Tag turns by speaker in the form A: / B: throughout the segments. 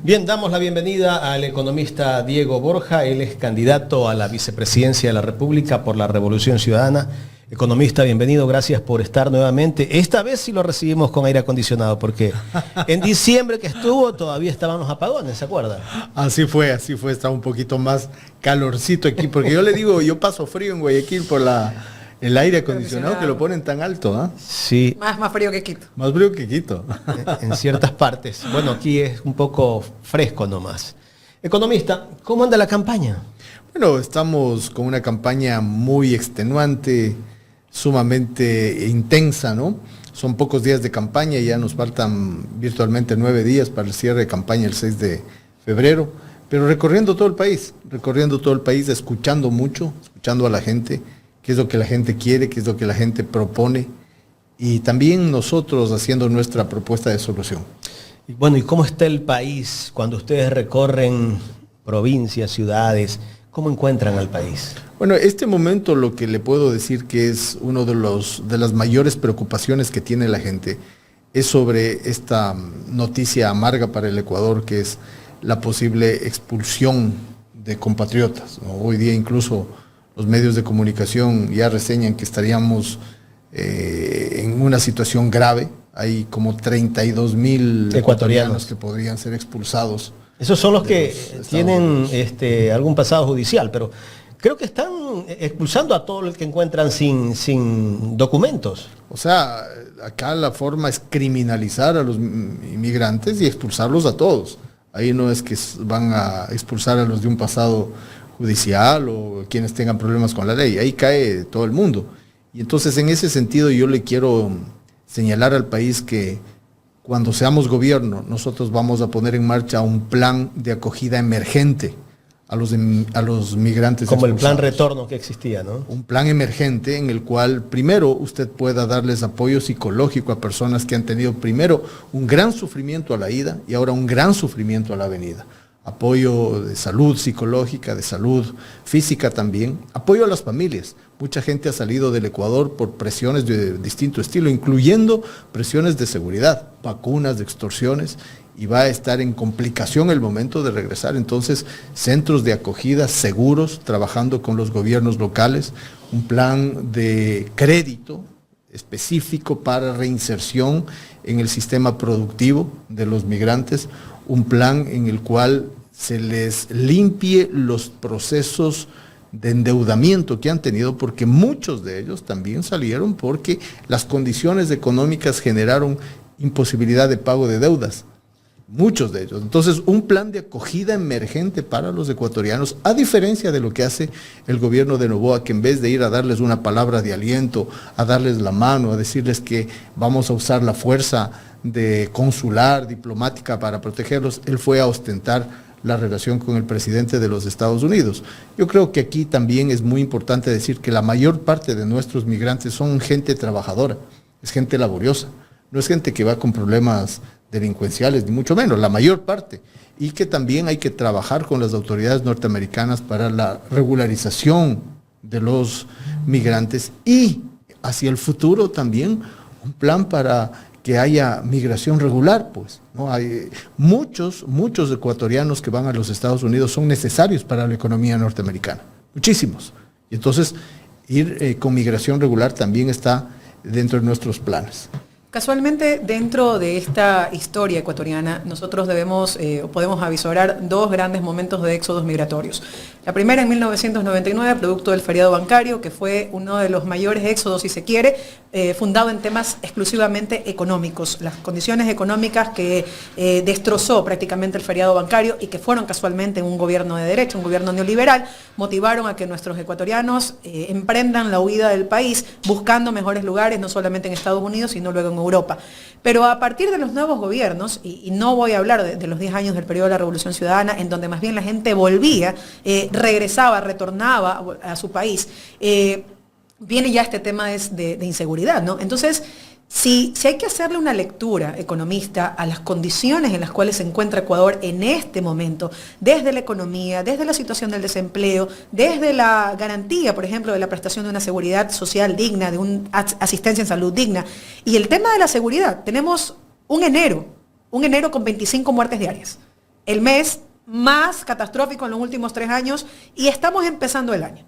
A: Bien, damos la bienvenida al economista Diego Borja. Él es candidato a la vicepresidencia de la República por la Revolución Ciudadana. Economista, bienvenido, gracias por estar nuevamente. Esta vez sí lo recibimos con aire acondicionado, porque en diciembre que estuvo todavía estaban los apagones, ¿se acuerda?
B: Así fue, estaba un poquito más calorcito aquí, porque yo le digo, yo paso frío en Guayaquil por el aire acondicionado que lo ponen tan alto, ¿ah?
A: Sí.
C: Más frío que Quito.
B: Más frío que Quito.
A: En ciertas partes. Bueno, aquí es un poco fresco nomás. Economista, ¿cómo anda la campaña?
B: Bueno, estamos con una campaña muy extenuante, sumamente intensa, ¿no? Son pocos días de campaña, ya nos faltan virtualmente 9 días para el cierre de campaña el 6 de febrero, pero recorriendo todo el país, escuchando mucho, escuchando a la gente, qué es lo que la gente quiere, qué es lo que la gente propone, y también nosotros haciendo nuestra propuesta de solución.
A: Y bueno, ¿y cómo está el país cuando ustedes recorren provincias, ciudades? ¿Cómo encuentran al país?
B: Bueno, este momento lo que le puedo decir que es uno de las mayores preocupaciones que tiene la gente es sobre esta noticia amarga para el Ecuador, que es la posible expulsión de compatriotas, ¿no? Hoy día incluso los medios de comunicación ya reseñan que estaríamos en una situación grave. Hay como 32,000 ecuatorianos que podrían ser expulsados.
A: Esos son los que tienen algún pasado judicial, pero creo que están expulsando a todos los que encuentran sin documentos.
B: O sea, acá la forma es criminalizar a los inmigrantes y expulsarlos a todos. Ahí no es que van a expulsar a los de un pasado judicial o quienes tengan problemas con la ley. Ahí cae todo el mundo. Y entonces en ese sentido yo le quiero señalar al país que cuando seamos gobierno, nosotros vamos a poner en marcha un plan de acogida emergente a los migrantes.
A: Como el plan retorno que existía, ¿no?
B: Un plan emergente en el cual primero usted pueda darles apoyo psicológico a personas que han tenido primero un gran sufrimiento a la ida y ahora un gran sufrimiento a la venida. Apoyo de salud psicológica, de salud física también. Apoyo a las familias. Mucha gente ha salido del Ecuador por presiones de distinto estilo, incluyendo presiones de seguridad, vacunas, de extorsiones, y va a estar en complicación el momento de regresar. Entonces, centros de acogida seguros, trabajando con los gobiernos locales, un plan de crédito específico para reinserción en el sistema productivo de los migrantes, un plan en el cual se les limpie los procesos de endeudamiento que han tenido, porque muchos de ellos también salieron porque las condiciones económicas generaron imposibilidad de pago de deudas. Muchos de ellos. Entonces, un plan de acogida emergente para los ecuatorianos, a diferencia de lo que hace el gobierno de Noboa, que en vez de ir a darles una palabra de aliento, a darles la mano, a decirles que vamos a usar la fuerza de consular, diplomática para protegerlos, él fue a ostentar la relación con el presidente de los Estados Unidos. Yo creo que aquí también es muy importante decir que la mayor parte de nuestros migrantes son gente trabajadora, es gente laboriosa, no es gente que va con problemas delincuenciales, ni mucho menos, la mayor parte, y que también hay que trabajar con las autoridades norteamericanas para la regularización de los migrantes y hacia el futuro también un plan para que haya migración regular, pues, ¿no? Hay muchos ecuatorianos que van a los Estados Unidos son necesarios para la economía norteamericana, muchísimos, y entonces ir con migración regular también está dentro de nuestros planes.
C: Casualmente, dentro de esta historia ecuatoriana, nosotros podemos avisorar dos grandes momentos de éxodos migratorios. La primera en 1999, producto del feriado bancario, que fue uno de los mayores éxodos, si se quiere, fundado en temas exclusivamente económicos. Las condiciones económicas que destrozó prácticamente el feriado bancario y que fueron casualmente un gobierno de derecha, un gobierno neoliberal, motivaron a que nuestros ecuatorianos emprendan la huida del país buscando mejores lugares, no solamente en Estados Unidos, sino luego en Europa. Pero a partir de los nuevos gobiernos, y no voy a hablar de los 10 años del periodo de la Revolución Ciudadana, en donde más bien la gente volvía, regresaba, retornaba a su país, viene ya este tema de inseguridad, ¿no? Entonces, si hay que hacerle una lectura, economista, a las condiciones en las cuales se encuentra Ecuador en este momento, desde la economía, desde la situación del desempleo, desde la garantía, por ejemplo, de la prestación de una seguridad social digna, de una asistencia en salud digna, y el tema de la seguridad, tenemos un enero con 25 muertes diarias. el mes más catastrófico en los últimos 3 años y estamos empezando el año.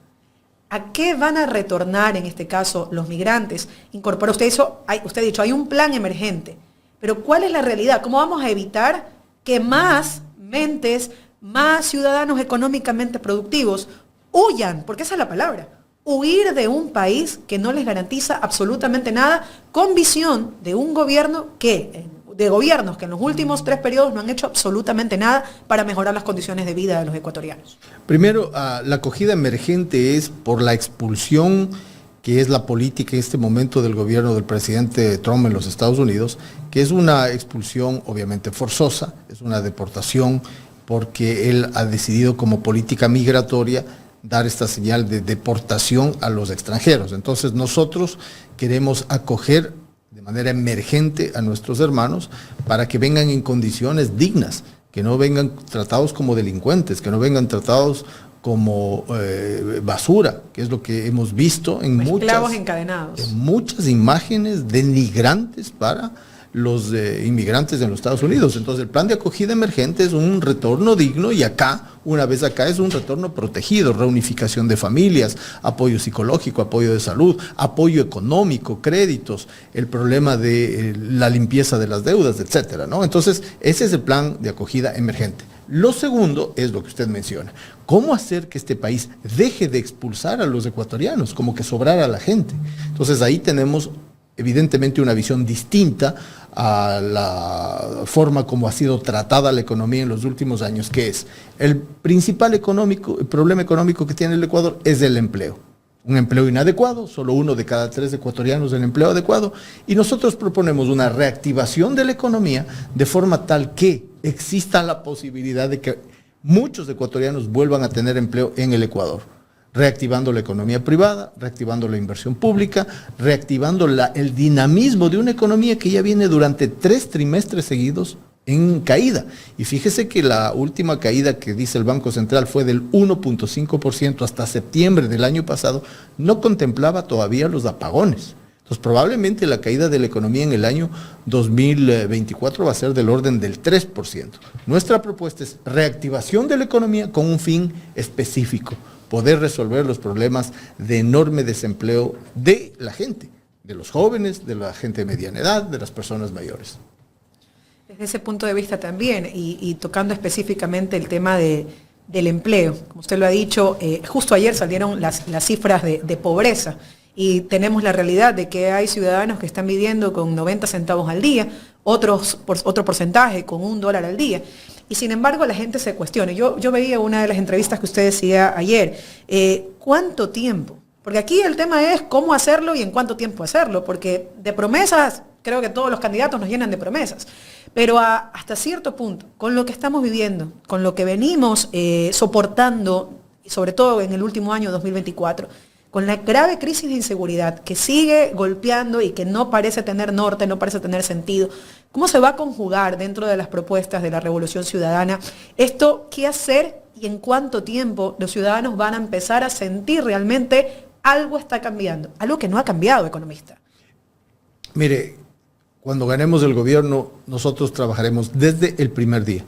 C: ¿A qué van a retornar en este caso los migrantes? Incorpora, usted ha dicho, hay un plan emergente, pero ¿cuál es la realidad? ¿Cómo vamos a evitar que más mentes, más ciudadanos económicamente productivos huyan? Porque esa es la palabra. Huir de un país que no les garantiza absolutamente nada, con visión de un gobierno de gobiernos que en los últimos 3 periodos no han hecho absolutamente nada para mejorar las condiciones de vida de los ecuatorianos.
B: Primero, la acogida emergente es por la expulsión, que es la política en este momento del gobierno del presidente Trump en los Estados Unidos, que es una expulsión obviamente forzosa, es una deportación, porque él ha decidido como política migratoria dar esta señal de deportación a los extranjeros. Entonces nosotros queremos acoger de manera emergente a nuestros hermanos para que vengan en condiciones dignas, que no vengan tratados como delincuentes, que no vengan tratados como basura, que es lo que hemos visto en muchas imágenes denigrantes para los inmigrantes en los Estados Unidos. Entonces el plan de acogida emergente es un retorno digno y acá, una vez acá, es un retorno protegido, reunificación de familias, apoyo psicológico, apoyo de salud, apoyo económico, créditos, el problema de la limpieza de las deudas, etcétera, ¿no? Entonces ese es el plan de acogida emergente. Lo segundo es lo que usted menciona. ¿Cómo hacer que este país deje de expulsar a los ecuatorianos, como que sobrara la gente? Entonces ahí tenemos evidentemente una visión distinta a la forma como ha sido tratada la economía en los últimos años, que es el principal problema económico que tiene el Ecuador es el empleo. Un empleo inadecuado, solo 1 de cada 3 ecuatorianos en empleo adecuado, y nosotros proponemos una reactivación de la economía de forma tal que exista la posibilidad de que muchos ecuatorianos vuelvan a tener empleo en el Ecuador, reactivando la economía privada, reactivando la inversión pública, reactivando el dinamismo de una economía que ya viene durante 3 trimestres seguidos en caída. Y fíjese que la última caída que dice el Banco Central fue del 1.5% hasta septiembre del año pasado, no contemplaba todavía los apagones. Entonces probablemente la caída de la economía en el año 2024 va a ser del orden del 3%. Nuestra propuesta es reactivación de la economía con un fin específico, poder resolver los problemas de enorme desempleo de la gente, de los jóvenes, de la gente de mediana edad, de las personas mayores.
C: Desde ese punto de vista también, y tocando específicamente el tema del empleo, como usted lo ha dicho, justo ayer salieron las cifras de pobreza y tenemos la realidad de que hay ciudadanos que están viviendo con 90 centavos al día, otro porcentaje con $1 al día. Y sin embargo la gente se cuestiona. Yo veía una de las entrevistas que usted decía ayer, ¿cuánto tiempo? Porque aquí el tema es cómo hacerlo y en cuánto tiempo hacerlo, porque de promesas, creo que todos los candidatos nos llenan de promesas, pero hasta cierto punto, con lo que estamos viviendo, con lo que venimos soportando, y sobre todo en el último año 2024, con la grave crisis de inseguridad que sigue golpeando y que no parece tener norte, no parece tener sentido, ¿cómo se va a conjugar dentro de las propuestas de la Revolución Ciudadana esto? ¿Qué hacer y en cuánto tiempo los ciudadanos van a empezar a sentir realmente algo está cambiando? Algo que no ha cambiado, economista.
B: Mire, cuando ganemos el gobierno, nosotros trabajaremos desde el primer día.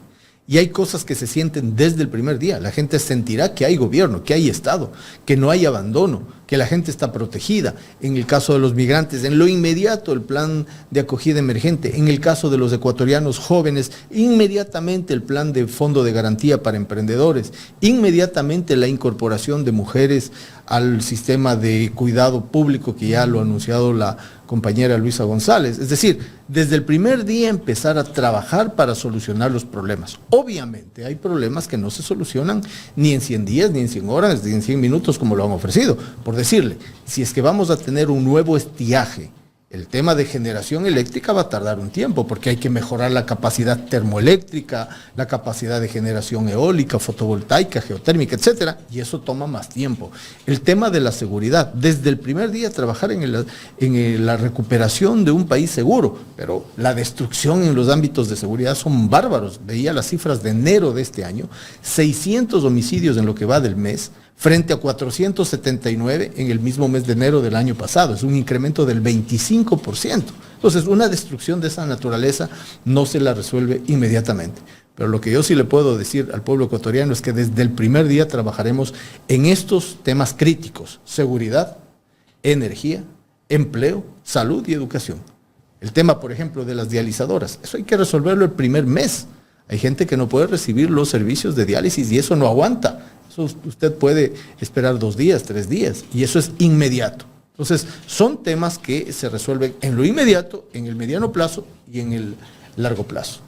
B: Y hay cosas que se sienten desde el primer día. La gente sentirá que hay gobierno, que hay Estado, que no hay abandono, que la gente está protegida. En el caso de los migrantes, en lo inmediato el plan de acogida emergente. En el caso de los ecuatorianos jóvenes, inmediatamente el plan de fondo de garantía para emprendedores. Inmediatamente la incorporación de mujeres al sistema de cuidado público, que ya lo ha anunciado la compañera Luisa González. Es decir, desde el primer día empezar a trabajar para solucionar los problemas. Obviamente hay problemas que no se solucionan ni en 100 días, ni en 100 horas, ni en 100 minutos como lo han ofrecido. Por decirle, si es que vamos a tener un nuevo estiaje, el tema de generación eléctrica va a tardar un tiempo porque hay que mejorar la capacidad termoeléctrica, la capacidad de generación eólica, fotovoltaica, geotérmica, etcétera, y eso toma más tiempo. El tema de la seguridad, desde el primer día trabajar en la recuperación de un país seguro, pero la destrucción en los ámbitos de seguridad son bárbaros. Veía las cifras de enero de este año, 600 homicidios en lo que va del mes, frente a 479 en el mismo mes de enero del año pasado. Es un incremento del 25%. Entonces, una destrucción de esa naturaleza no se la resuelve inmediatamente. Pero lo que yo sí le puedo decir al pueblo ecuatoriano es que desde el primer día trabajaremos en estos temas críticos: seguridad, energía, empleo, salud y educación. El tema, por ejemplo, de las dializadoras, eso hay que resolverlo el primer mes. Hay gente que no puede recibir los servicios de diálisis y eso no aguanta. Eso usted puede esperar 2 días, 3 días, y eso es inmediato. Entonces, son temas que se resuelven en lo inmediato, en el mediano plazo y en el largo plazo.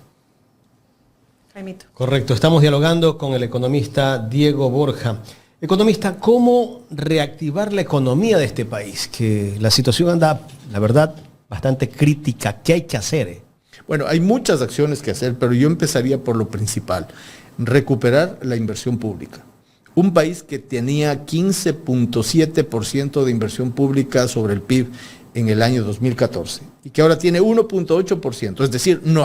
C: Jaimito.
A: Correcto, estamos dialogando con el economista Diego Borja. Economista, ¿cómo reactivar la economía de este país? Que la situación anda, la verdad, bastante crítica. ¿Qué hay que hacer?
B: Bueno, hay muchas acciones que hacer, pero yo empezaría por lo principal: recuperar la inversión pública. Un país que tenía 15.7% de inversión pública sobre el PIB en el año 2014 y que ahora tiene 1.8%, es decir, no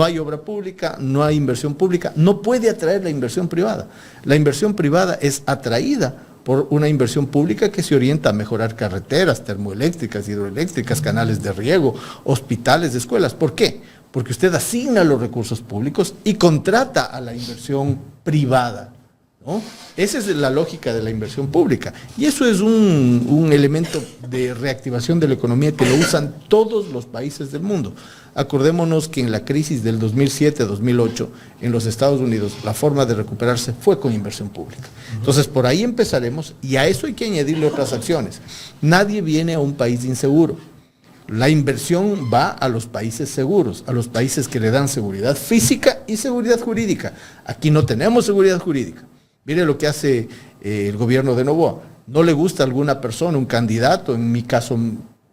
B: hay obra pública, no hay inversión pública, no puede atraer la inversión privada. La inversión privada es atraída por una inversión pública que se orienta a mejorar carreteras, termoeléctricas, hidroeléctricas, canales de riego, hospitales, escuelas. ¿Por qué? Porque usted asigna los recursos públicos y contrata a la inversión privada, ¿no? Esa es la lógica de la inversión pública. Y eso es un elemento de reactivación de la economía que lo usan todos los países del mundo. Acordémonos que en la crisis del 2007-2008 en los Estados Unidos la forma de recuperarse fue con inversión pública. Entonces por ahí empezaremos y a eso hay que añadirle otras acciones. Nadie viene a un país inseguro. La inversión va a los países seguros, a los países que le dan seguridad física y seguridad jurídica. Aquí no tenemos seguridad jurídica. Mire lo que hace el gobierno de Noboa. No le gusta a alguna persona, un candidato, en mi caso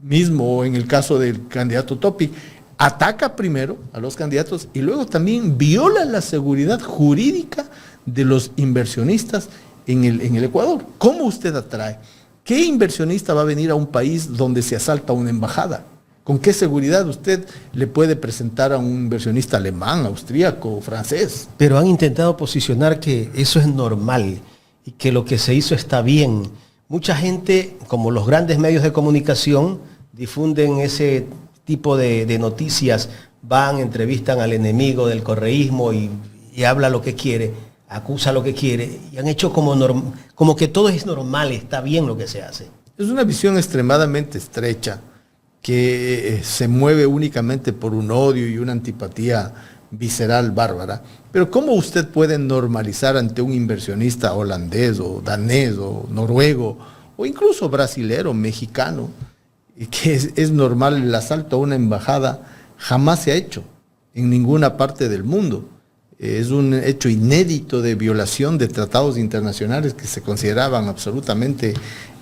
B: mismo o en el caso del candidato Topi, ataca primero a los candidatos y luego también viola la seguridad jurídica de los inversionistas en el Ecuador. ¿Cómo usted atrae? ¿Qué inversionista va a venir a un país donde se asalta una embajada? ¿Con qué seguridad usted le puede presentar a un inversionista alemán, austríaco, francés?
A: Pero han intentado posicionar que eso es normal y que lo que se hizo está bien. Mucha gente, como los grandes medios de comunicación, difunden ese tipo de noticias, van, entrevistan al enemigo del correísmo y habla lo que quiere, acusa lo que quiere, y han hecho como que todo es normal, está bien lo que se hace.
B: Es una visión extremadamente estrecha que se mueve únicamente por un odio y una antipatía visceral bárbara. Pero ¿cómo usted puede normalizar ante un inversionista holandés o danés o noruego o incluso brasilero, mexicano, que es normal el asalto a una embajada? Jamás se ha hecho en ninguna parte del mundo. Es un hecho inédito de violación de tratados internacionales que se consideraban absolutamente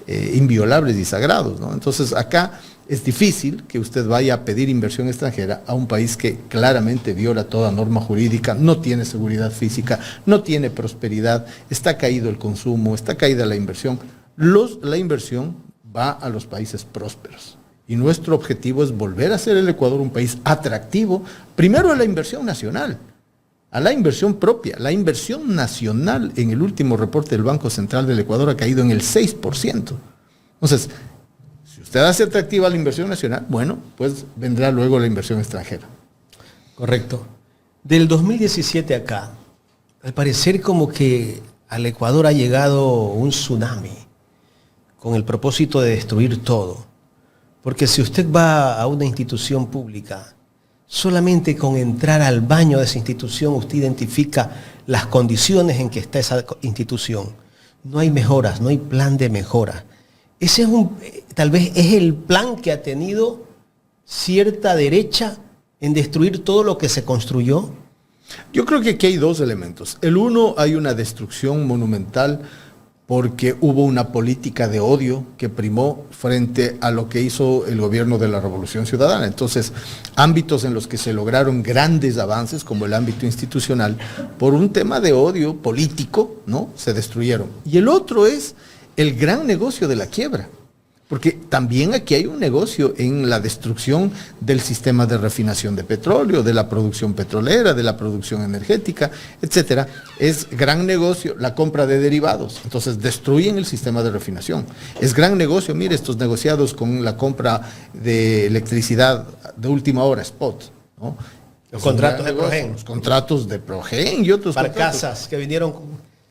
B: inviolables y sagrados, ¿no? Entonces acá es difícil que usted vaya a pedir inversión extranjera a un país que claramente viola toda norma jurídica, no tiene seguridad física, no tiene prosperidad, está caído el consumo, está caída la inversión. La inversión va a los países prósperos. Y nuestro objetivo es volver a ser el Ecuador un país atractivo, primero a la inversión nacional, a la inversión propia. La inversión nacional en el último reporte del Banco Central del Ecuador ha caído en el 6%. Entonces, si usted hace atractiva la inversión nacional, bueno, pues vendrá luego la inversión extranjera.
A: Correcto. Del 2017 acá, al parecer como que al Ecuador ha llegado un tsunami con el propósito de destruir todo. Porque si usted va a una institución pública, solamente con entrar al baño de esa institución usted identifica las condiciones en que está esa institución. No hay mejoras, no hay plan de mejora. Ese es tal vez es el plan que ha tenido cierta derecha en destruir todo lo que se construyó.
B: Yo creo que aquí hay dos elementos. El uno, hay una destrucción monumental porque hubo una política de odio que primó frente a lo que hizo el gobierno de la Revolución Ciudadana. Entonces, ámbitos en los que se lograron grandes avances, como el ámbito institucional, por un tema de odio político, ¿no?, se destruyeron. Y el otro es el gran negocio de la quiebra. Porque también aquí hay un negocio en la destrucción del sistema de refinación de petróleo, de la producción petrolera, de la producción energética, etcétera. Es gran negocio la compra de derivados. Entonces destruyen el sistema de refinación. Es gran negocio, mire, estos negociados con la compra de electricidad de última hora, spot, ¿no?
A: Los contratos de Progen.
B: Los contratos de Progen y otros
A: barcazas que vinieron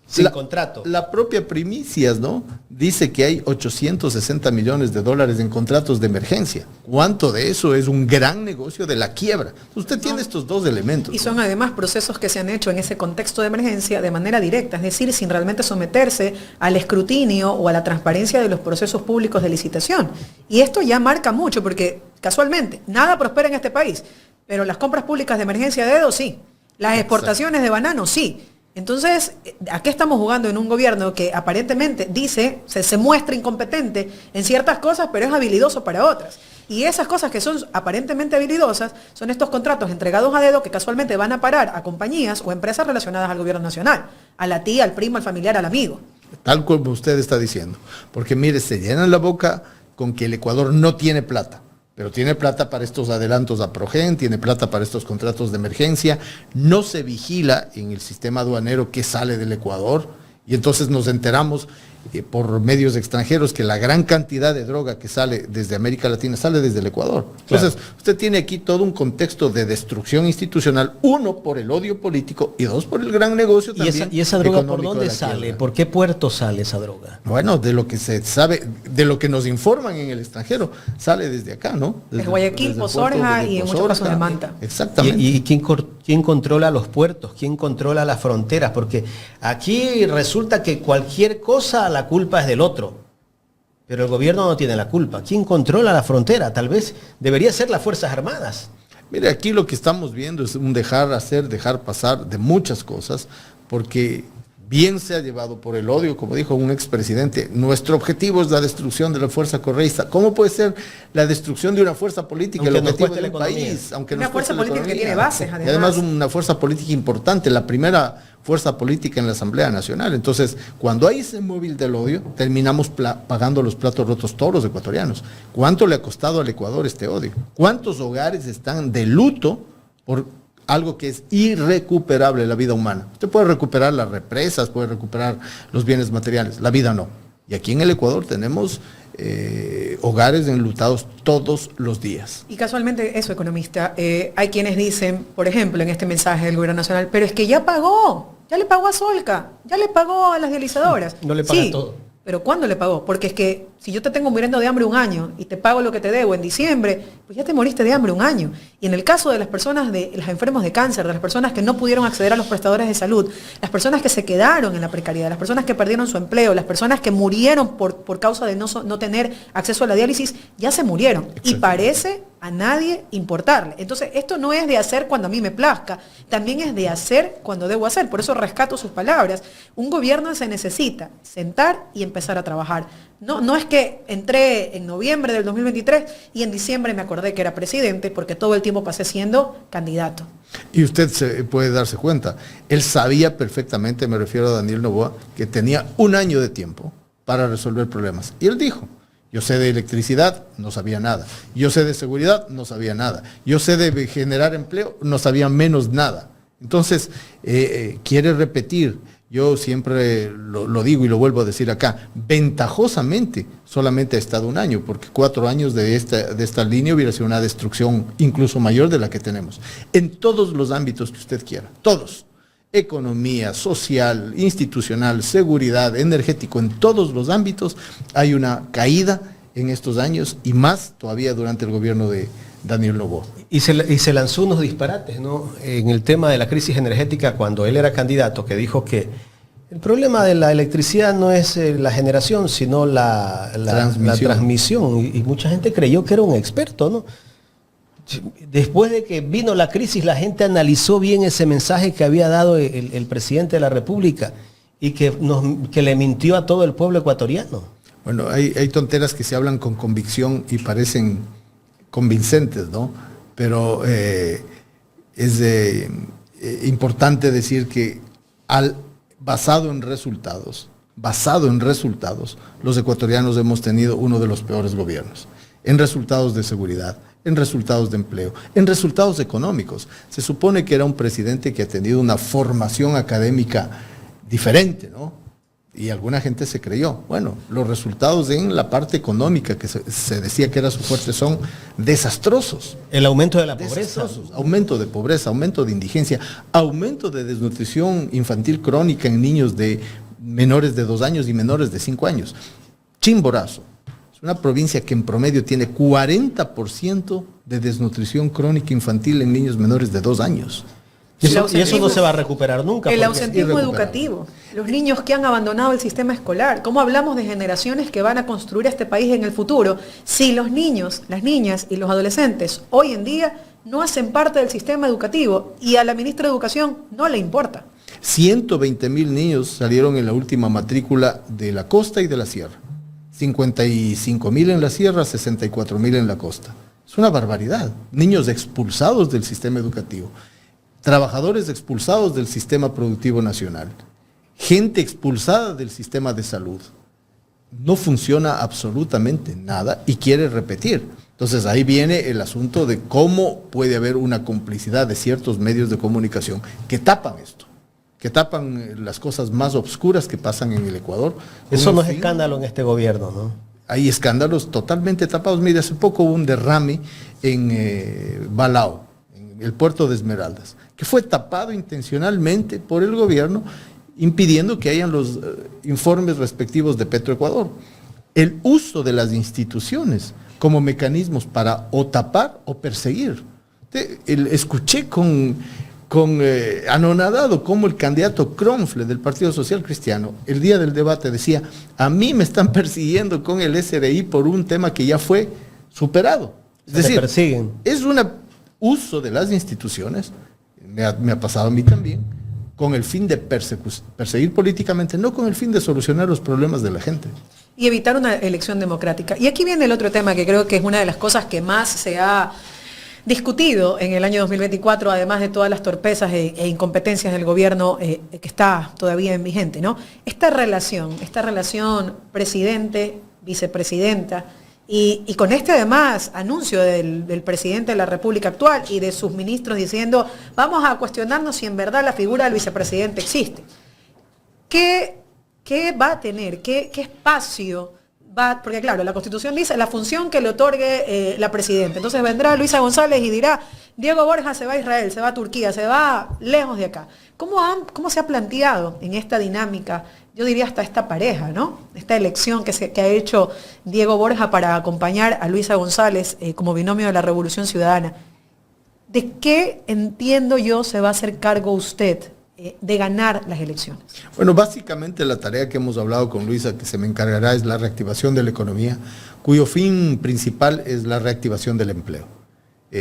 A: sin contrato.
B: La propia Primicias, ¿no? Dice que hay 860 millones de dólares en contratos de emergencia. ¿Cuánto de eso es un gran negocio de la quiebra? Usted tiene estos dos elementos.
C: Y son además procesos que se han hecho en ese contexto de emergencia de manera directa, es decir, sin realmente someterse al escrutinio o a la transparencia de los procesos públicos de licitación. Y esto ya marca mucho porque, casualmente, nada prospera en este país, pero las compras públicas de emergencia de dedo sí, las exportaciones de banano sí. Entonces, ¿a qué estamos jugando en un gobierno que aparentemente dice, se muestra incompetente en ciertas cosas, pero es habilidoso para otras? Y esas cosas que son aparentemente habilidosas son estos contratos entregados a dedo que casualmente van a parar a compañías o empresas relacionadas al gobierno nacional, a la tía, al primo, al familiar, al amigo.
B: Tal como usted está diciendo. Porque mire, se llenan la boca con que el Ecuador no tiene plata. Pero tiene plata para estos adelantos a Progen, tiene plata para estos contratos de emergencia, no se vigila en el sistema aduanero qué sale del Ecuador y entonces nos enteramos por medios extranjeros que la gran cantidad de droga que sale desde América Latina sale desde el Ecuador. Entonces, claro, usted tiene aquí todo un contexto de destrucción institucional, uno por el odio político y dos por el gran negocio también.
A: ¿Y esa droga por dónde sale? ¿Por qué puerto sale esa droga?
B: Bueno, de lo que se sabe, de lo que nos informan en el extranjero, sale desde acá, ¿no?
C: Desde Guayaquil, Pozorja y en muchos casos de Manta.
B: Exactamente.
A: ¿Y quién controla los puertos? ¿Quién controla las fronteras? Porque aquí resulta que cualquier cosa la culpa es del otro, pero el gobierno no tiene la culpa. ¿Quién controla la frontera? Tal vez debería ser las Fuerzas Armadas.
B: Mire, aquí lo que estamos viendo es un dejar hacer, dejar pasar de muchas cosas, porque bien se ha llevado por el odio, como dijo un expresidente, nuestro objetivo es la destrucción de la fuerza correísta. ¿Cómo puede ser la destrucción de una fuerza política el objetivo de un país?
C: Aunque una fuerza política que tiene bases, además.
B: Y además una fuerza política importante, la primera fuerza política en la Asamblea Nacional. Entonces, cuando hay ese móvil del odio, terminamos pagando los platos rotos todos los ecuatorianos. ¿Cuánto le ha costado al Ecuador este odio? ¿Cuántos hogares están de luto por algo que es irrecuperable, la vida humana? Usted puede recuperar las represas, puede recuperar los bienes materiales, la vida no. Y aquí en el Ecuador tenemos hogares enlutados todos los días.
C: Y casualmente eso, economista, hay quienes dicen, por ejemplo, en este mensaje del gobierno nacional, pero es que ya pagó, ya le pagó a Solca, ya le pagó a las dializadoras.
A: No le paga
C: sí,
A: todo.
C: Pero ¿cuándo le pagó? Porque es que si yo te tengo muriendo de hambre un año y te pago lo que te debo en diciembre, pues ya te moriste de hambre un año. Y en el caso de las personas, de los enfermos de cáncer, de las personas que no pudieron acceder a los prestadores de salud, las personas que se quedaron en la precariedad, las personas que perdieron su empleo, las personas que murieron por causa de no tener acceso a la diálisis, ya se murieron. Y parece a nadie importarle. Entonces, esto no es de hacer cuando a mí me plazca, también es de hacer cuando debo hacer. Por eso rescato sus palabras. Un gobierno se necesita sentar y empezar a trabajar. No es que entré en noviembre del 2023 y en diciembre me acordé que era presidente, porque todo el tiempo pasé siendo candidato.
B: Y usted se puede darse cuenta, él sabía perfectamente, me refiero a Daniel Noboa, que tenía un año de tiempo para resolver problemas. Y él dijo: yo sé de electricidad, no sabía nada. Yo sé de seguridad, no sabía nada. Yo sé de generar empleo, no sabía menos nada. Entonces, quiere repetir, yo siempre lo digo y lo vuelvo a decir acá, ventajosamente solamente ha estado un año, porque 4 años de esta línea hubiera sido una destrucción incluso mayor de la que tenemos. En todos los ámbitos que usted quiera, todos. Economía, social, institucional, seguridad, energético, en todos los ámbitos hay una caída en estos años y más todavía durante el gobierno de Daniel Noboa.
A: Y se lanzó unos disparates, ¿no? En el tema de la crisis energética, cuando él era candidato, que dijo que el problema de la electricidad no es la generación, sino la transmisión. Y mucha gente creyó que era un experto, ¿no? Después de que vino la crisis, la gente analizó bien ese mensaje que había dado el presidente de la República y que le mintió a todo el pueblo ecuatoriano.
B: Bueno, hay tonteras que se hablan con convicción y parecen convincentes, ¿no? Pero es importante decir que basado en resultados, los ecuatorianos hemos tenido uno de los peores gobiernos, en resultados de seguridad, en resultados de empleo, en resultados económicos. Se supone que era un presidente que ha tenido una formación académica diferente, ¿no? Y alguna gente se creyó. Bueno, los resultados en la parte económica, que se decía que era su fuerte, son desastrosos.
A: El aumento de la pobreza.
B: Aumento de pobreza, aumento de indigencia, aumento de desnutrición infantil crónica en niños de menores de 2 años y menores de 5 años. Chimborazo. Es una provincia que en promedio tiene 40% de desnutrición crónica infantil en niños menores de 2 años.
A: Y eso no se va a recuperar nunca.
C: El ausentismo educativo, los niños que han abandonado el sistema escolar. ¿Cómo hablamos de generaciones que van a construir este país en el futuro si los niños, las niñas y los adolescentes hoy en día no hacen parte del sistema educativo y a la ministra de Educación no le importa?
B: 120,000 niños salieron en la última matrícula de la costa y de la sierra. 55,000 en la sierra, 64,000 en la costa. Es una barbaridad. Niños expulsados del sistema educativo. Trabajadores expulsados del sistema productivo nacional, gente expulsada del sistema de salud. No funciona absolutamente nada y quiere repetir. Entonces ahí viene el asunto de cómo puede haber una complicidad de ciertos medios de comunicación que tapan esto, que tapan las cosas más obscuras que pasan en el Ecuador.
A: Eso no es escándalo en este gobierno, ¿no?
B: Hay escándalos totalmente tapados. Mire, hace poco hubo un derrame en Balao, en el puerto de Esmeraldas, que fue tapado intencionalmente por el gobierno, impidiendo que hayan los informes respectivos de Petroecuador. El uso de las instituciones como mecanismos para o tapar o perseguir. Escuché con anonadado cómo el candidato Kronfle del Partido Social Cristiano, el día del debate, decía: a mí me están persiguiendo con el SRI por un tema que ya fue superado. Es decir,
A: persiguen.
B: Es un uso de las instituciones, me ha pasado a mí también, con el fin de perseguir políticamente, no con el fin de solucionar los problemas de la gente.
C: Y evitar una elección democrática. Y aquí viene el otro tema que creo que es una de las cosas que más se ha discutido en el año 2024, además de todas las torpezas e incompetencias del gobierno que está todavía vigente, ¿no? Esta relación presidente, vicepresidenta, y con este además anuncio del presidente de la República actual y de sus ministros diciendo: vamos a cuestionarnos si en verdad la figura del vicepresidente existe. ¿Qué va a tener? ¿Qué espacio va? Porque claro, la Constitución dice la función que le otorgue la presidenta. Entonces vendrá Luisa González y dirá: Diego Borja se va a Israel, se va a Turquía, se va lejos de acá. ¿Cómo se ha planteado en esta dinámica, yo diría hasta esta pareja, ¿no? Esta elección que ha hecho Diego Borja para acompañar a Luisa González como binomio de la Revolución Ciudadana? ¿De qué, entiendo yo, se va a hacer cargo usted de ganar las elecciones?
B: Bueno, básicamente la tarea que hemos hablado con Luisa, que se me encargará, es la reactivación de la economía, cuyo fin principal es la reactivación del empleo.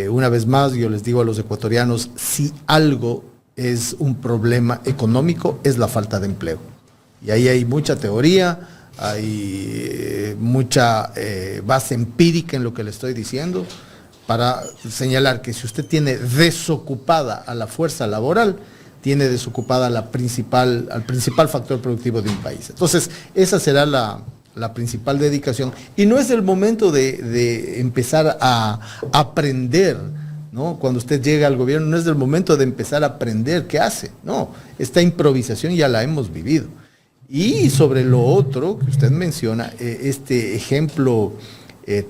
B: Una vez más, yo les digo a los ecuatorianos, si algo es un problema económico, es la falta de empleo. Y ahí hay mucha teoría, hay mucha base empírica en lo que le estoy diciendo, para señalar que si usted tiene desocupada a la fuerza laboral, tiene desocupada al principal factor productivo de un país. Entonces, esa será la principal dedicación. Y no es el momento de empezar a aprender, ¿no? Cuando usted llega al gobierno, no es el momento de empezar a aprender qué hace. No, esta improvisación ya la hemos vivido. Y sobre lo otro que usted menciona, este ejemplo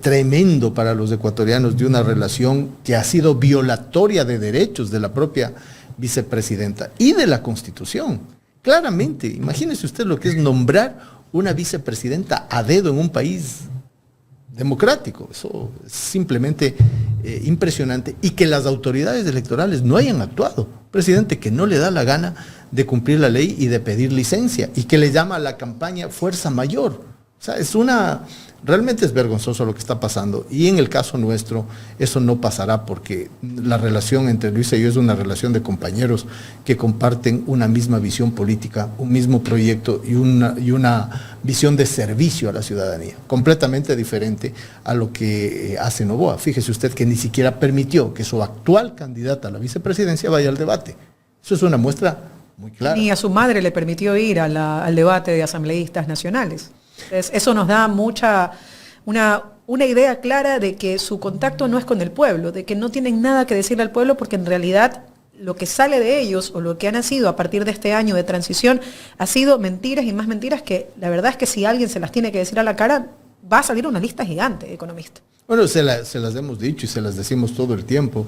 B: tremendo para los ecuatorianos de una relación que ha sido violatoria de derechos de la propia vicepresidenta y de la Constitución. Claramente, imagínese usted lo que es nombrar una vicepresidenta a dedo en un país democrático. Eso es simplemente impresionante. Y que las autoridades electorales no hayan actuado. Presidente que no le da la gana de cumplir la ley y de pedir licencia, y que le llama a la campaña fuerza mayor. O sea, realmente es vergonzoso lo que está pasando, y en el caso nuestro eso no pasará, porque la relación entre Luisa y yo es una relación de compañeros que comparten una misma visión política, un mismo proyecto y una visión de servicio a la ciudadanía, completamente diferente a lo que hace Noboa. Fíjese usted que ni siquiera permitió que su actual candidata a la vicepresidencia vaya al debate. Eso es una muestra muy clara.
C: Ni a su madre le permitió ir al debate de asambleístas nacionales. Entonces, eso nos da una idea clara de que su contacto no es con el pueblo, de que no tienen nada que decirle al pueblo, porque en realidad lo que sale de ellos o lo que ha nacido a partir de este año de transición ha sido mentiras y más mentiras que la verdad es que si alguien se las tiene que decir a la cara, va a salir una lista gigante de economistas.
B: Bueno, se las hemos dicho y se las decimos todo el tiempo.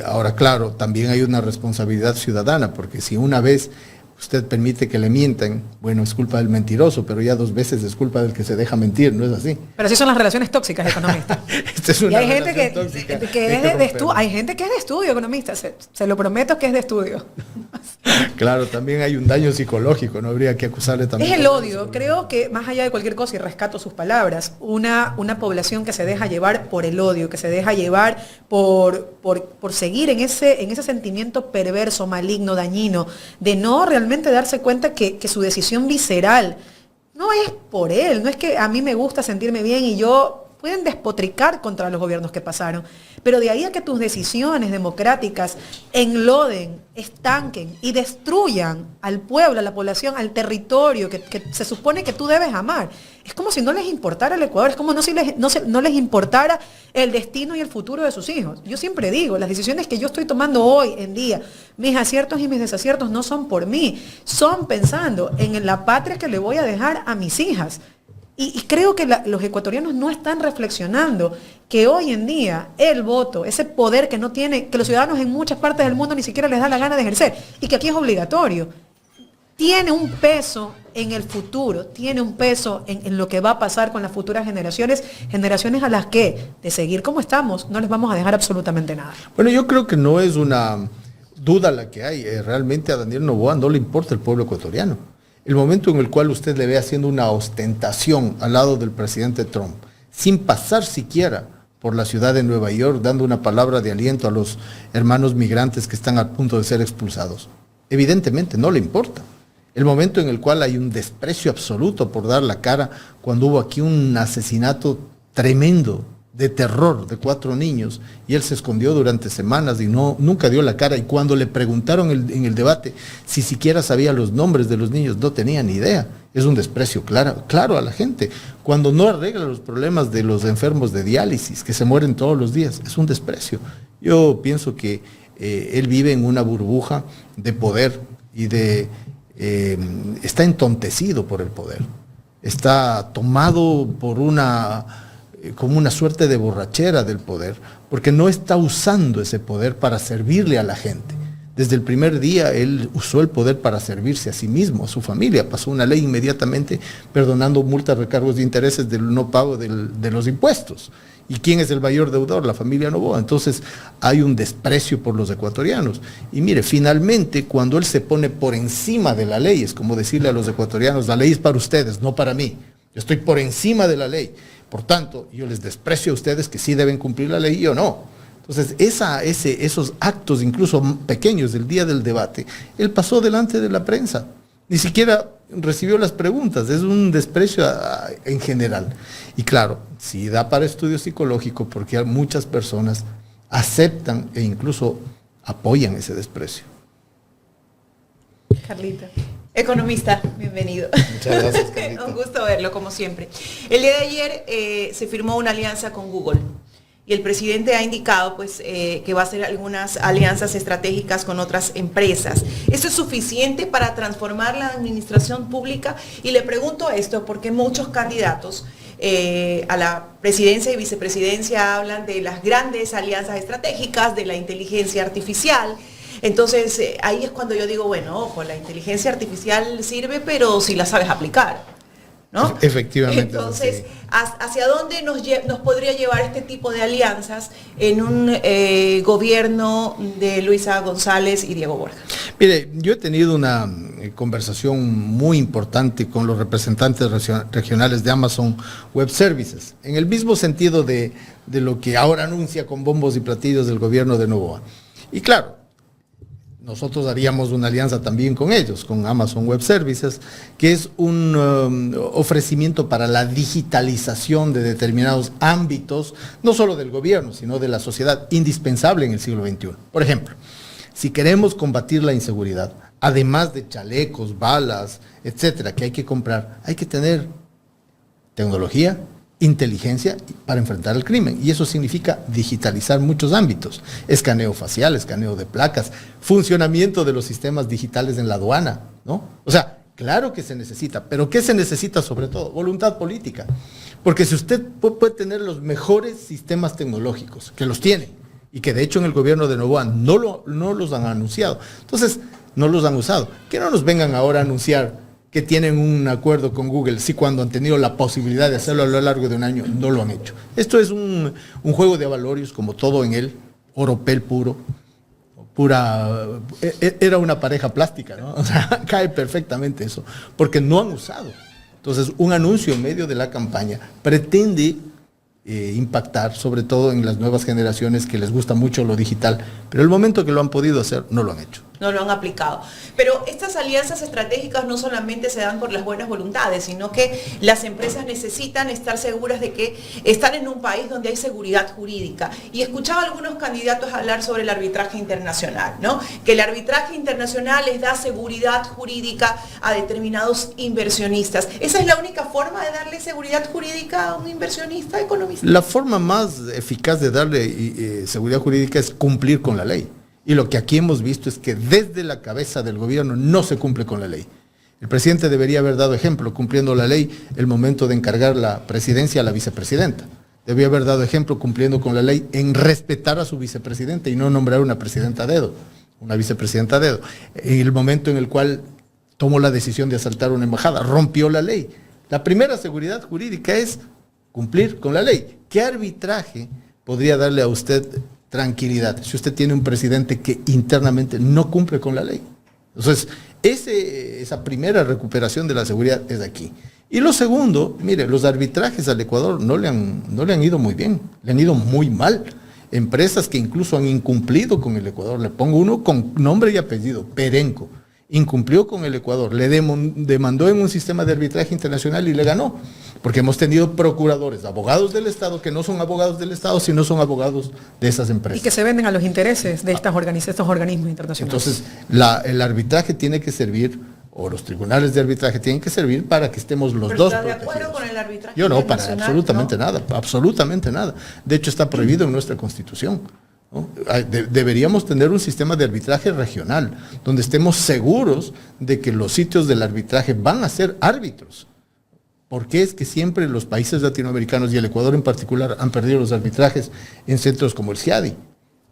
B: Ahora, claro, también hay una responsabilidad ciudadana, porque si una vez usted permite que le mientan, bueno, es culpa del mentiroso, pero ya 2 veces es culpa del que se deja mentir, ¿no es así?
C: Pero así son las relaciones tóxicas, economistas.
B: Esta es una
C: y hay gente que,
B: tóxica
C: hay gente que es de estudio, economista, se lo prometo que es de estudio.
B: Claro, también hay un daño psicológico, no habría que acusarle también.
C: Es el odio, creo que más allá de cualquier cosa, y rescato sus palabras, una población que se deja llevar por el odio, que se deja llevar por seguir en ese sentimiento perverso, maligno, dañino, de no realmente darse cuenta que su decisión visceral no es por él, no es que a mí me gusta sentirme bien y yo pueden despotricar contra los gobiernos que pasaron, pero de ahí a que tus decisiones democráticas enloden, estanquen y destruyan al pueblo, a la población, al territorio que se supone que tú debes amar. Es como si no les importara el Ecuador, es como no les importara el destino y el futuro de sus hijos. Yo siempre digo, las decisiones que yo estoy tomando hoy en día, mis aciertos y mis desaciertos no son por mí, son pensando en la patria que le voy a dejar a mis hijas. Y creo que los ecuatorianos no están reflexionando que hoy en día el voto, ese poder que no tiene, que los ciudadanos en muchas partes del mundo ni siquiera les da la gana de ejercer, y que aquí es obligatorio, tiene un peso en el futuro, tiene un peso en lo que va a pasar con las futuras generaciones a las que, de seguir como estamos, no les vamos a dejar absolutamente nada.
B: Bueno, yo creo que no es una duda la que hay. Realmente a Daniel Noboa no le importa el pueblo ecuatoriano. El momento en el cual usted le ve haciendo una ostentación al lado del presidente Trump, sin pasar siquiera por la ciudad de Nueva York, dando una palabra de aliento a los hermanos migrantes que están a punto de ser expulsados, evidentemente no le importa. El momento en el cual hay un desprecio absoluto por dar la cara, cuando hubo aquí un asesinato tremendo, de terror, de 4 niños, y él se escondió durante semanas y nunca dio la cara, y cuando le preguntaron en el debate si siquiera sabía los nombres de los niños, no tenía ni idea. Es un desprecio claro a la gente. Cuando no arregla los problemas de los enfermos de diálisis, que se mueren todos los días, es un desprecio. Yo pienso que él vive en una burbuja de poder y está entontecido por el poder. Está tomado por como una suerte de borrachera del poder, porque no está usando ese poder para servirle a la gente. Desde el primer día él usó el poder para servirse a sí mismo, a su familia. Pasó una ley inmediatamente perdonando multas, recargos de intereses del no pago de los impuestos. ¿Y quién es el mayor deudor? La familia Noboa. Entonces hay un desprecio por los ecuatorianos. Y mire, finalmente cuando él se pone por encima de la ley, es como decirle a los ecuatorianos, la ley es para ustedes, no para mí. Yo estoy por encima de la ley. Por tanto, yo les desprecio a ustedes que sí deben cumplir la ley y yo no. Entonces, esos actos, incluso pequeños del día del debate, él pasó delante de la prensa. Ni siquiera recibió las preguntas. Es un desprecio en general. Y claro, sí da para estudio psicológico porque muchas personas aceptan e incluso apoyan ese desprecio.
D: Carlita. Economista, bienvenido.
B: Muchas gracias, Carlita.
D: Un gusto verlo, como siempre. El día de ayer se firmó una alianza con Google y el presidente ha indicado que va a hacer algunas alianzas estratégicas con otras empresas. ¿Esto es suficiente para transformar la administración pública? Y le pregunto esto porque muchos candidatos a la presidencia y vicepresidencia hablan de las grandes alianzas estratégicas, de la inteligencia artificial. Entonces, ahí es cuando yo digo, bueno, ojo, la inteligencia artificial sirve, pero si la sabes aplicar, ¿no?
B: Efectivamente.
D: Entonces, ¿hacia dónde nos podría llevar este tipo de alianzas en un gobierno de Luisa González y Diego Borja?
B: Mire, yo he tenido una conversación muy importante con los representantes regionales de Amazon Web Services, en el mismo sentido de lo que ahora anuncia con bombos y platillos del gobierno de Noboa. Y claro, nosotros haríamos una alianza también con ellos, con Amazon Web Services, que es un ofrecimiento para la digitalización de determinados ámbitos, no solo del gobierno, sino de la sociedad, indispensable en el siglo XXI. Por ejemplo, si queremos combatir la inseguridad, además de chalecos, balas, etcétera, que hay que comprar, hay que tener tecnología, inteligencia para enfrentar el crimen. Y eso significa digitalizar muchos ámbitos. Escaneo facial, escaneo de placas, funcionamiento de los sistemas digitales en la aduana, ¿no? O sea, claro que se necesita, pero ¿qué se necesita sobre todo? Voluntad política. Porque si usted puede tener los mejores sistemas tecnológicos, que los tiene, y que de hecho en el gobierno de Noboa no los han anunciado, entonces no los han usado. Que no nos vengan ahora a anunciar que tienen un acuerdo con Google, si cuando han tenido la posibilidad de hacerlo a lo largo de un año, no lo han hecho. Esto es un juego de avalorios, como todo en él, oropel puro, era una pareja plástica, ¿no? O sea, cae perfectamente eso, porque no han usado. Entonces, un anuncio en medio de la campaña pretende impactar, sobre todo en las nuevas generaciones que les gusta mucho lo digital, pero el momento que lo han podido hacer, no lo han hecho.
D: No lo han aplicado. Pero estas alianzas estratégicas no solamente se dan por las buenas voluntades, sino que las empresas necesitan estar seguras de que están en un país donde hay seguridad jurídica. Y escuchaba a algunos candidatos hablar sobre el arbitraje internacional, ¿no? Que el arbitraje internacional les da seguridad jurídica a determinados inversionistas. ¿Esa es la única forma de darle seguridad jurídica a un inversionista economista?
B: La forma más eficaz de darle seguridad jurídica es cumplir con la ley. Y lo que aquí hemos visto es que desde la cabeza del gobierno no se cumple con la ley. El presidente debería haber dado ejemplo cumpliendo la ley el momento de encargar la presidencia a la vicepresidenta. Debería haber dado ejemplo cumpliendo con la ley en respetar a su vicepresidente y no nombrar una presidenta a dedo, una vicepresidenta a dedo. En el momento en el cual tomó la decisión de asaltar una embajada, rompió la ley. La primera seguridad jurídica es cumplir con la ley. ¿Qué arbitraje podría darle a usted tranquilidad si usted tiene un presidente que internamente no cumple con la ley? Entonces, esa primera recuperación de la seguridad es aquí. Y lo segundo, mire, los arbitrajes al Ecuador no le han ido muy bien, le han ido muy mal. Empresas que incluso han incumplido con el Ecuador, le pongo uno con nombre y apellido, Perenco, incumplió con el Ecuador, le demandó en un sistema de arbitraje internacional y le ganó, porque hemos tenido procuradores, abogados del Estado, que no son abogados del Estado, sino son abogados de esas empresas.
C: Y que se venden a los intereses de estos organismos internacionales.
B: Entonces, el arbitraje tiene que servir, o los tribunales de arbitraje tienen que servir para que estemos los dos
D: ¿Está de
B: protegidos?
D: acuerdo con el arbitraje?
B: Yo no, para absolutamente nada, absolutamente nada. De hecho, está prohibido en nuestra Constitución, ¿no? Deberíamos tener un sistema de arbitraje regional, donde estemos seguros de que los sitios del arbitraje van a ser árbitros. Porque es que siempre los países latinoamericanos y el Ecuador en particular han perdido los arbitrajes en centros como el CIADI,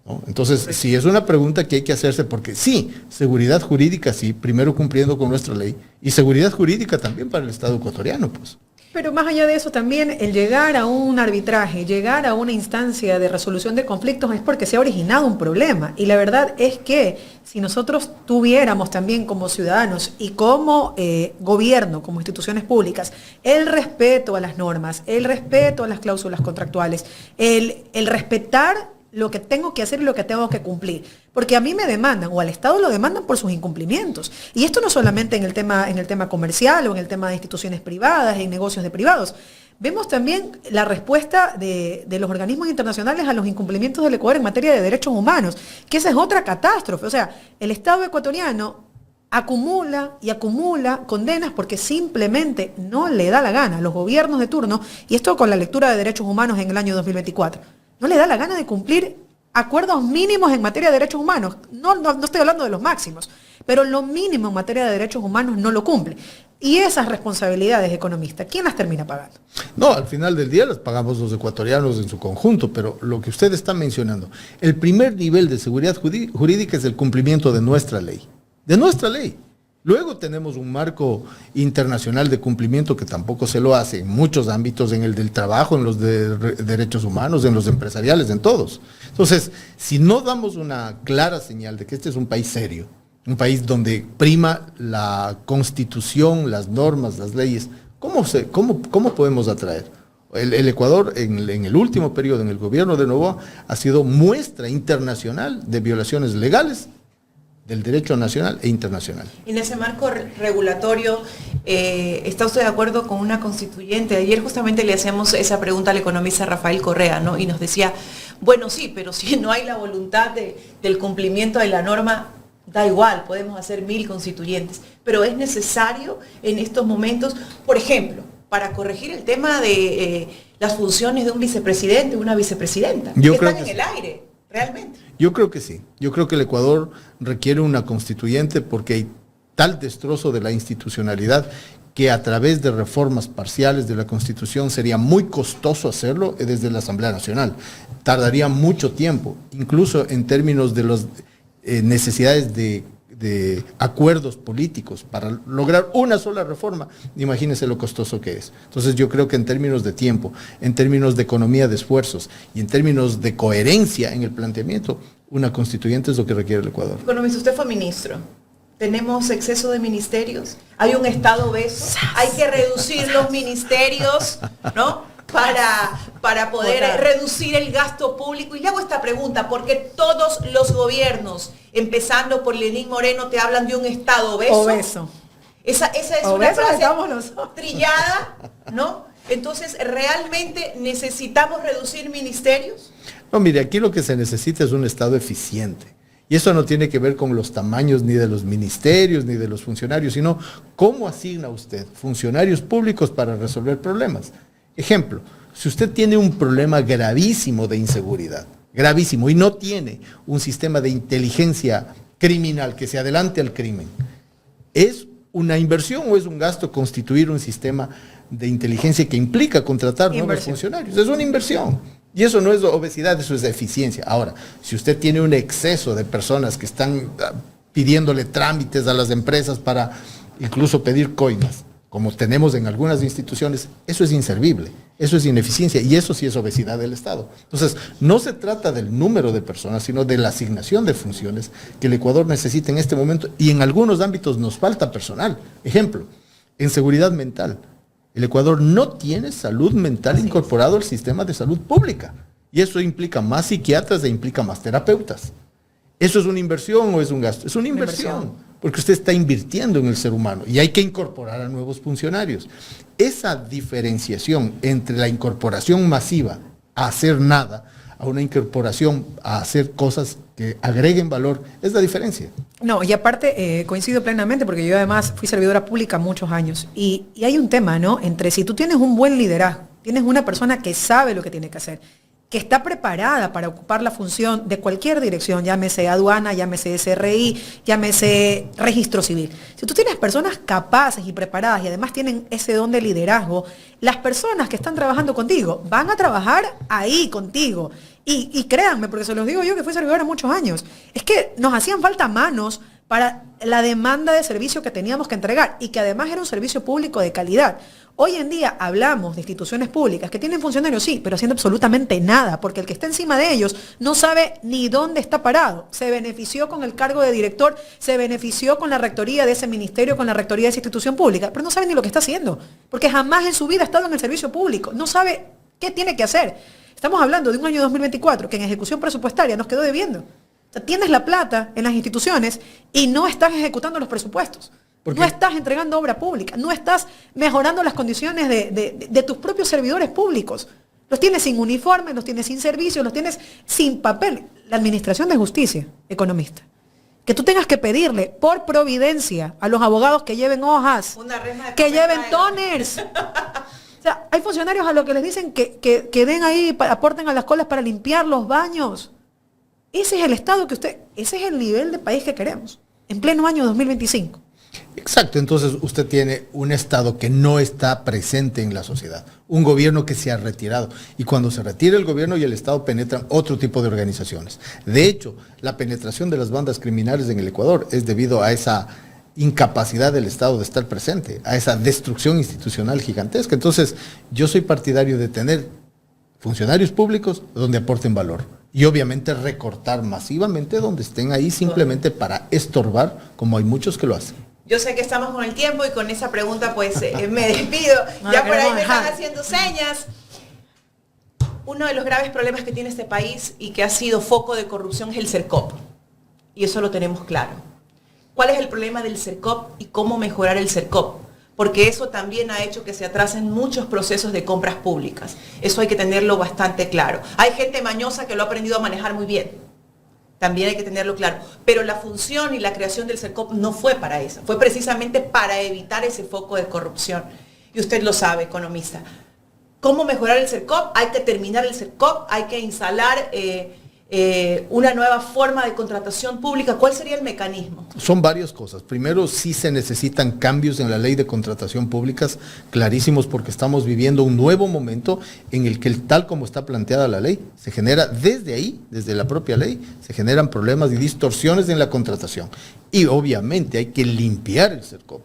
B: ¿no? Entonces, sí, es una pregunta que hay que hacerse, porque sí, seguridad jurídica sí, primero cumpliendo con nuestra ley, y seguridad jurídica también para el Estado ecuatoriano, pues.
C: Pero más allá de eso también, el llegar a un arbitraje, llegar a una instancia de resolución de conflictos es porque se ha originado un problema. Y la verdad es que si nosotros tuviéramos también como ciudadanos y como gobierno, como instituciones públicas, el respeto a las normas, el respeto a las cláusulas contractuales, el respetar lo que tengo que hacer y lo que tengo que cumplir. Porque a mí me demandan, o al Estado lo demandan por sus incumplimientos. Y esto no solamente en el tema comercial o en el tema de instituciones privadas, en negocios de privados. Vemos también la respuesta de los organismos internacionales a los incumplimientos del Ecuador en materia de derechos humanos, que esa es otra catástrofe. O sea, el Estado ecuatoriano acumula y acumula condenas porque simplemente no le da la gana a los gobiernos de turno, y esto con la lectura de derechos humanos en el año 2024. No le da la gana de cumplir acuerdos mínimos en materia de derechos humanos. No estoy hablando de los máximos, pero lo mínimo en materia de derechos humanos no lo cumple. Y esas responsabilidades, economista, ¿quién las termina pagando?
B: No, al final del día las pagamos los ecuatorianos en su conjunto, pero lo que usted está mencionando, el primer nivel de seguridad jurídica es el cumplimiento de nuestra ley. De nuestra ley. Luego tenemos un marco internacional de cumplimiento que tampoco se lo hace en muchos ámbitos, en el del trabajo, en los de derechos humanos, en los empresariales, en todos. Entonces, si no damos una clara señal de que este es un país serio, un país donde prima la constitución, las normas, las leyes, ¿cómo podemos atraer? El Ecuador, en el último periodo, en el gobierno de Noboa, ha sido muestra internacional de violaciones legales del derecho nacional e internacional.
D: En ese marco regulatorio, ¿está usted de acuerdo con una constituyente? Ayer justamente le hacíamos esa pregunta al economista Rafael Correa, ¿no? Y nos decía, bueno, sí, pero si no hay la voluntad del cumplimiento de la norma, da igual, podemos hacer 1000 constituyentes. Pero es necesario en estos momentos, por ejemplo, para corregir el tema de las funciones de un vicepresidente o una vicepresidenta.
B: Yo
D: que
B: creo
D: están
B: que
D: en el aire, realmente.
B: Yo creo que sí. Yo creo que el Ecuador requiere una constituyente porque hay tal destrozo de la institucionalidad que a través de reformas parciales de la Constitución sería muy costoso hacerlo desde la Asamblea Nacional. Tardaría mucho tiempo, incluso en términos de las necesidades de acuerdos políticos para lograr una sola reforma. Imagínense lo costoso que es. Entonces yo creo que en términos de tiempo, en términos de economía de esfuerzos y en términos de coherencia en el planteamiento, una constituyente es lo que requiere el Ecuador.
D: Economista, usted fue ministro. ¿Tenemos exceso de ministerios? ¿Hay un Estado obeso? ¿Hay que reducir los ministerios, ¿no? Para poder reducir el gasto público. Y le hago esta pregunta, porque todos los gobiernos, empezando por Lenín Moreno, te hablan de un Estado obeso.
C: Obeso.
D: Esa es
C: Obeso
D: una frase
C: estamos nosotros.
D: trillada, ¿no? Entonces, ¿realmente necesitamos reducir ministerios?
B: No, mire, aquí lo que se necesita es un Estado eficiente. Y eso no tiene que ver con los tamaños ni de los ministerios ni de los funcionarios, sino cómo asigna usted funcionarios públicos para resolver problemas. Ejemplo, si usted tiene un problema gravísimo de inseguridad, gravísimo, y no tiene un sistema de inteligencia criminal que se adelante al crimen, ¿es una inversión o es un gasto constituir un sistema de inteligencia que implica contratar nuevos funcionarios? Es una inversión. Y eso no es obesidad, eso es eficiencia. Ahora, si usted tiene un exceso de personas que están pidiéndole trámites a las empresas para incluso pedir coimas, como tenemos en algunas instituciones, eso es inservible, eso es ineficiencia y eso sí es obesidad del Estado. Entonces, no se trata del número de personas, sino de la asignación de funciones que el Ecuador necesita en este momento y en algunos ámbitos nos falta personal. Ejemplo, en seguridad mental. El Ecuador no tiene salud mental incorporado al sistema de salud pública. Y eso implica más psiquiatras e implica más terapeutas. ¿Eso es una inversión o es un gasto? Es una inversión, porque usted está invirtiendo en el ser humano y hay que incorporar a nuevos funcionarios. Esa diferenciación entre la incorporación masiva a hacer nada, a una incorporación a hacer cosas que agreguen valor, es la diferencia.
C: No, y aparte coincido plenamente porque yo además fui servidora pública muchos años y hay un tema, ¿no? Entre si tú tienes un buen liderazgo, tienes una persona que sabe lo que tiene que hacer, que está preparada para ocupar la función de cualquier dirección, llámese aduana, llámese SRI, llámese registro civil. Si tú tienes personas capaces y preparadas y además tienen ese don de liderazgo, las personas que están trabajando contigo van a trabajar ahí contigo. Y créanme, porque se los digo yo que fui servidora muchos años, es que nos hacían falta manos para la demanda de servicio que teníamos que entregar y que además era un servicio público de calidad. Hoy en día hablamos de instituciones públicas que tienen funcionarios, sí, pero haciendo absolutamente nada, porque el que está encima de ellos no sabe ni dónde está parado. Se benefició con el cargo de director, se benefició con la rectoría de ese ministerio, con la rectoría de esa institución pública, pero no sabe ni lo que está haciendo, porque jamás en su vida ha estado en el servicio público, no sabe qué tiene que hacer. Estamos hablando de un año 2024 que en ejecución presupuestaria nos quedó debiendo. O sea, tienes la plata en las instituciones y no estás ejecutando los presupuestos. No estás entregando obra pública, no estás mejorando las condiciones de tus propios servidores públicos. Los tienes sin uniforme, los tienes sin servicio, los tienes sin papel. La Administración de Justicia, economista, que tú tengas que pedirle por providencia a los abogados que lleven hojas, que lleven toners. O sea, hay funcionarios a los que les dicen que den ahí, aporten a las colas para limpiar los baños. Ese es el estado ese es el nivel de país que queremos, en pleno año 2025.
B: Exacto, entonces usted tiene un Estado que no está presente en la sociedad, un gobierno que se ha retirado, y cuando se retira el gobierno y el Estado penetran otro tipo de organizaciones. De hecho, la penetración de las bandas criminales en el Ecuador es debido a esa incapacidad del Estado de estar presente, a esa destrucción institucional gigantesca. Entonces, yo soy partidario de tener funcionarios públicos donde aporten valor y obviamente recortar masivamente donde estén ahí simplemente para estorbar, como hay muchos que lo hacen.
D: Yo sé que estamos con el tiempo y con esa pregunta pues me despido. Ya por ahí me están haciendo señas. Uno de los graves problemas que tiene este país y que ha sido foco de corrupción es el CERCOP. Y eso lo tenemos claro. ¿Cuál es el problema del CERCOP y cómo mejorar el CERCOP? Porque eso también ha hecho que se atrasen muchos procesos de compras públicas. Eso hay que tenerlo bastante claro. Hay gente mañosa que lo ha aprendido a manejar muy bien. También hay que tenerlo claro. Pero la función y la creación del CERCOP no fue para eso. Fue precisamente para evitar ese foco de corrupción. Y usted lo sabe, economista. ¿Cómo mejorar el CERCOP? Hay que terminar el CERCOP, hay que instalar una nueva forma de contratación pública. ¿Cuál sería el mecanismo?
B: Son varias cosas. Primero, sí se necesitan cambios en la ley de contratación públicas, clarísimos, porque estamos viviendo un nuevo momento en el que, tal como está planteada la ley, se genera desde ahí, desde la propia ley, se generan problemas y distorsiones en la contratación. Y obviamente hay que limpiar el CERCOP.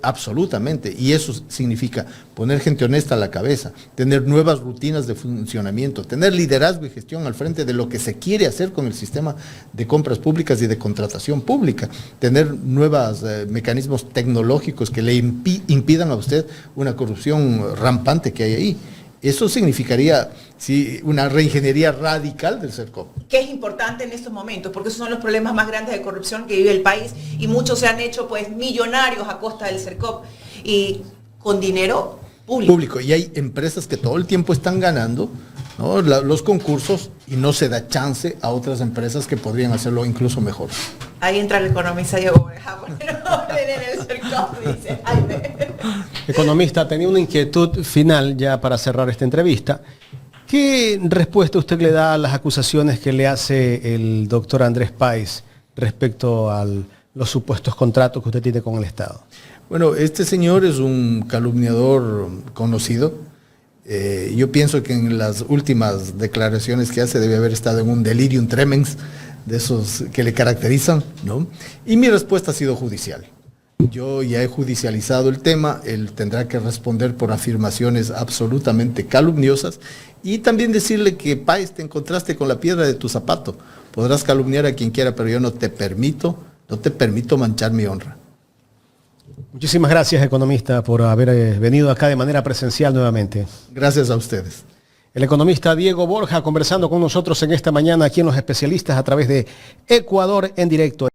B: Absolutamente, y eso significa poner gente honesta a la cabeza, tener nuevas rutinas de funcionamiento, tener liderazgo y gestión al frente de lo que se quiere hacer con el sistema de compras públicas y de contratación pública, tener nuevos mecanismos tecnológicos que le impidan a usted una corrupción rampante que hay ahí. Eso significaría una reingeniería radical del CERCOP.
D: Que es importante en estos momentos, porque esos son los problemas más grandes de corrupción que vive el país, y muchos se han hecho pues millonarios a costa del CERCOP y con dinero público.
B: Y hay empresas que todo el tiempo están ganando, ¿no?, los concursos, y no se da chance a otras empresas que podrían hacerlo incluso mejor.
D: Ahí entra el economista Diego Borja, poner orden en el CERCOP, dice Jaime.
A: Economista, tenía una inquietud final ya para cerrar esta entrevista. ¿Qué respuesta usted le da a las acusaciones que le hace el doctor Andrés Páez respecto a los supuestos contratos que usted tiene con el Estado?
B: Bueno, este señor es un calumniador conocido. Yo pienso que en las últimas declaraciones que hace debe haber estado en un delirium tremens, de esos que le caracterizan, ¿no? Y mi respuesta ha sido judicial. Yo ya he judicializado el tema, él tendrá que responder por afirmaciones absolutamente calumniosas, y también decirle que, Páez, te encontraste con la piedra de tu zapato. Podrás calumniar a quien quiera, pero yo no te permito manchar mi honra.
A: Muchísimas gracias, economista, por haber venido acá de manera presencial nuevamente.
B: Gracias a ustedes.
A: El economista Diego Borja conversando con nosotros en esta mañana aquí en Los Especialistas a través de Ecuador en Directo.